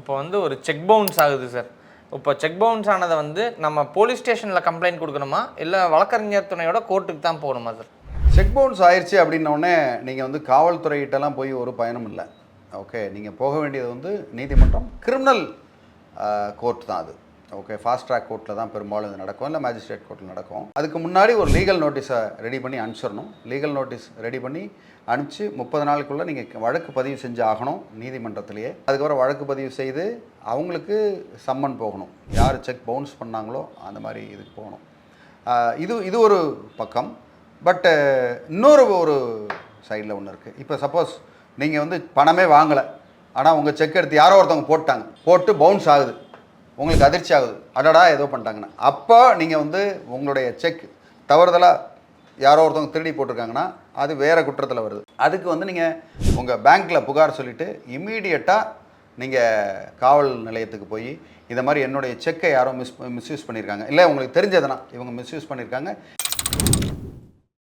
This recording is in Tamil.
இப்போ வந்து ஒரு செக் பவுன்ஸ் ஆகுது சார். இப்போ செக் பவுன்ஸ் ஆனதை வந்து நம்ம போலீஸ் ஸ்டேஷனில் கம்ப்ளைண்ட் கொடுக்கணுமா இல்லை வழக்கறிஞர் துணையோட கோர்ட்டுக்கு தான் போகணுமா சார்? செக் பவுன்ஸ் ஆயிடுச்சு அப்படின்னோடனே நீங்கள் வந்து காவல்துறையிட்டெல்லாம் போய் ஒரு பயனும் இல்லை. ஓகே, நீங்கள் போக வேண்டியது வந்து நீதிமன்றம், கிரிமினல் கோர்ட் தான் அது. ஓகே, ஃபாஸ்ட் ட்ராக் கோர்ட்டில் தான் பெரும்பாலும் இது நடக்கும், இல்லை மேஜிஸ்ட்ரேட் கோர்ட்டில் நடக்கும். அதுக்கு முன்னாடி ஒரு லீகல் நோட்டீஸை ரெடி பண்ணி அனுப்பிச்சிடணும். லீகல் நோட்டீஸ் ரெடி பண்ணி அனுப்பிச்சு 30 நாளுக்குள்ளே நீங்கள் வழக்கு பதிவு செஞ்சு ஆகணும் நீதிமன்றத்திலேயே. அதுக்கப்புறம் வழக்கு பதிவு செய்து அவங்களுக்கு சம்மன் போகணும். யார் செக் பவுன்ஸ் பண்ணாங்களோ அந்த மாதிரி இதுக்கு போகணும். இது ஒரு பக்கம். பட்டு இன்னொரு சைடில் ஒன்று இருக்குது. இப்போ சப்போஸ் நீங்கள் வந்து பணமே வாங்கலை, ஆனால் உங்கள் செக் எடுத்து யாரோ ஒருத்தவங்க போட்டு பவுன்ஸ் ஆகுது, உங்களுக்கு அதிர்ச்சி ஆகுது, அடடா ஏதோ பண்ணிட்டாங்கன்னு. அப்போ நீங்கள் வந்து உங்களுடைய செக் தவறுதலாக யாரோ ஒருத்தவங்க திருடி போட்டிருக்காங்கன்னா அது வேறு குற்றத்தில் வருது. அதுக்கு வந்து நீங்கள் உங்கள் பேங்க்கில் புகார் சொல்லிவிட்டு இம்மீடியட்டாக நீங்கள் காவல் நிலையத்துக்கு போய் இதை மாதிரி என்னுடைய செக்கை யாரோ மிஸ்யூஸ் பண்ணியிருக்காங்க, இல்லை உங்களுக்கு தெரிஞ்சதுன்னா இவங்க மிஸ்யூஸ் பண்ணியிருக்காங்க.